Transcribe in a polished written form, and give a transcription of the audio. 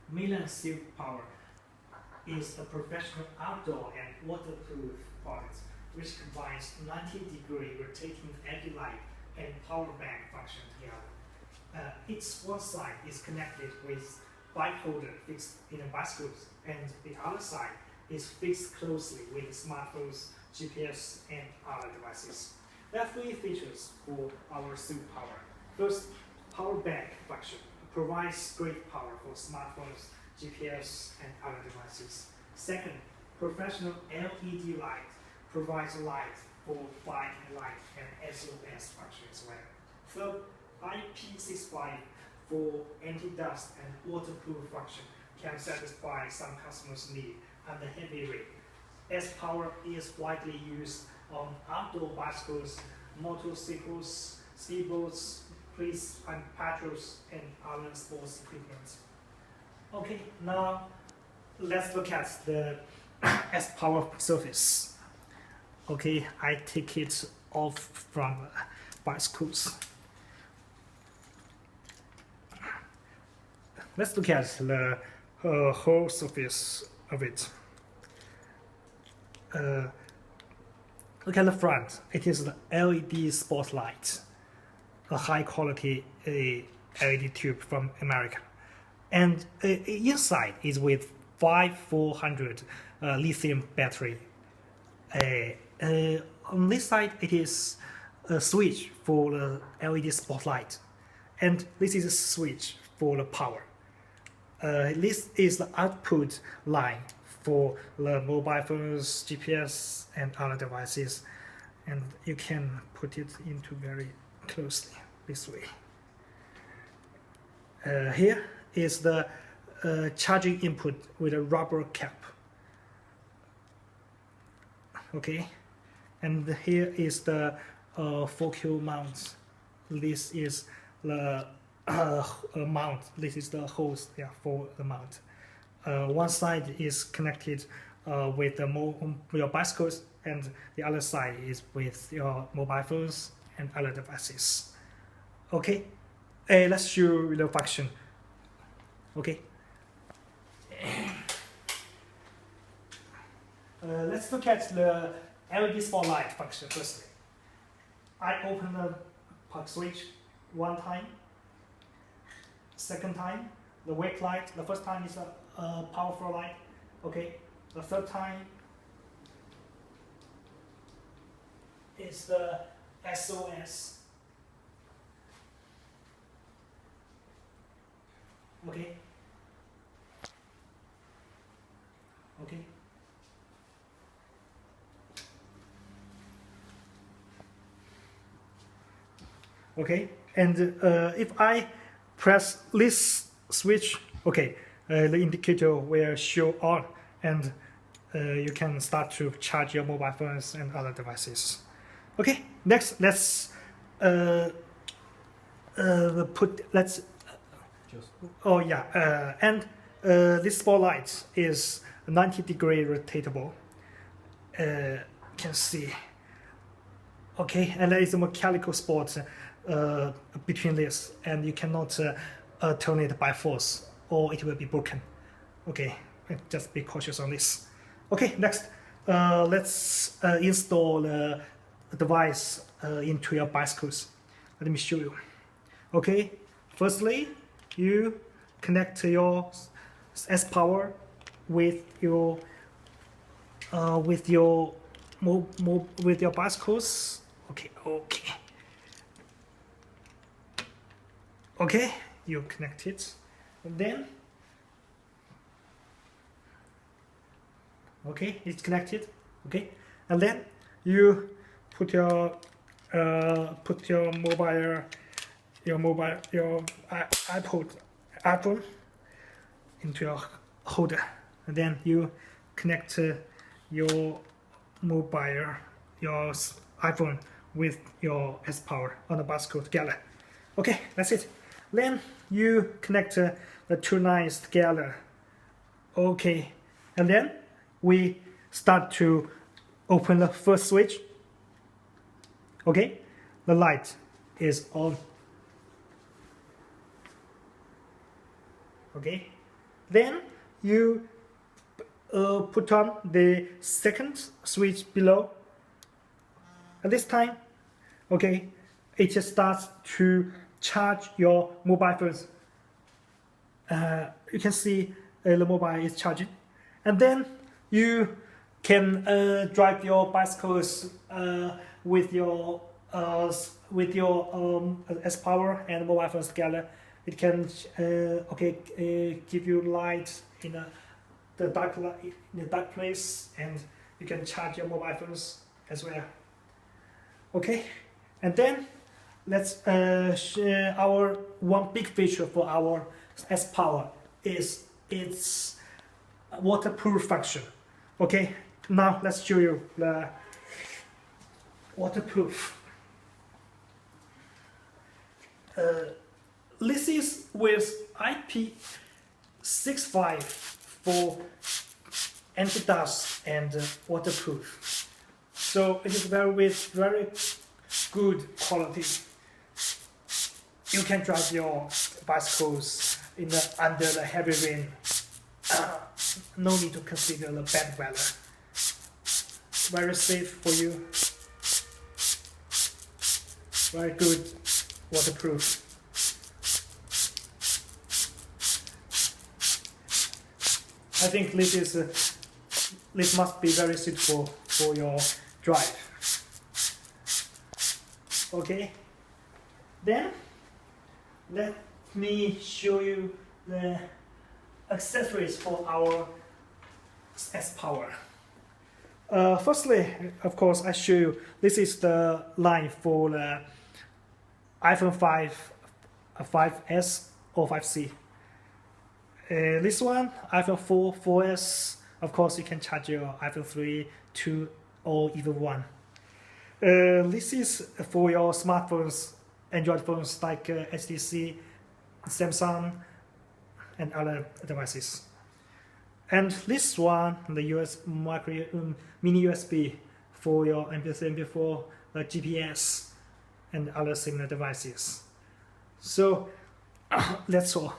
Milan Silk Power is a professional outdoor and waterproof product which combines 90-degree rotating LED light and power bank function together. Its one side is connected with bike holder fixed in a bicycle, and the other side is fixed closely with smartphones, GPS, and other devices. There are three features for our Silk Power. First, power bank function provides great power for smartphones, GPS, and other devices. Second, professional LED light provides light for bike light and SOS function as well. Third, IP65 for anti-dust and waterproof function can satisfy some customers' need under heavy rain. S-Power is widely used on outdoor bicycles, motorcycles, speedboats, police and patrols, and other sports equipment. Okay, now let's look at the S-Power surface. Okay, I take it off from bicycles. Let's look at the whole surface of it. Look at the front. It is the LED spotlight, a high quality LED tube from America. And inside is with 5400 lithium battery. On this side it is a switch for the LED spotlight, and this is a switch for the power. This is the output line for the mobile phones, GPS, and other devices, and you can put it into very closely this way. Here is the charging input with a rubber cap. Okay, and here is the focal mount. This is the mount. This is the hose, yeah, for the mount. One side is connected with your bicycles, and the other side is with your mobile phones and other devices. Okay, let's show the function. Okay, let's look at the LED spotlight function firstly. I open the plug switch one time. Second time, the wake light. The first time is a powerful light. Okay, the third time is the SOS. Okay. Okay. Okay, and if I press this switch, okay, the indicator will show on, and you can start to charge your mobile phones and other devices. Okay, next let's oh yeah, and this spotlight is 90-degree rotatable. Can see. Okay, and there is a mechanical spot between this, and you cannot turn it by force or it will be broken. Okay, just be cautious on this. Okay, next let's install the device into your bicycles. Let me show you. Okay, firstly you connect your S-Power with your bicycles. Okay, you connect it, and then okay, it's connected. Okay, and then you put your iPhone into your holder, and then you connect your iPhone with your S-Power on the bicycle together. Okay, that's it. Then you connect the two lines together. Okay, and then we start to open the first switch. Okay, the light is on. Okay, Then you put on the second switch below. At this time, okay, it just starts to charge your mobile phones. You can see the mobile is charging, and then you can drive your bicycles with your S power and mobile phones together. It can give you light in the dark place, and you can charge your mobile phones as well. Okay, and then let's share our one big feature for our S power is its waterproof function. Okay, now let's show you the waterproof. This is with IP65 for anti-dust and waterproof. So it is very good quality. You can drive your bicycles under the heavy rain. No need to consider the bad weather. Very safe for you. Very good waterproof. I think this must be very suitable for your drive. Okay. Then let me show you the accessories for our S power. Firstly, of course, I show you this is the line for the iPhone 5, 5S or 5C. This one, iPhone 4, 4S, of course you can charge your iPhone 3, 2 or even 1. This is for your smartphones, Android phones like HTC, Samsung and other devices. And this one, the mini USB for your MP3, MP4, the GPS and other similar devices. So that's all.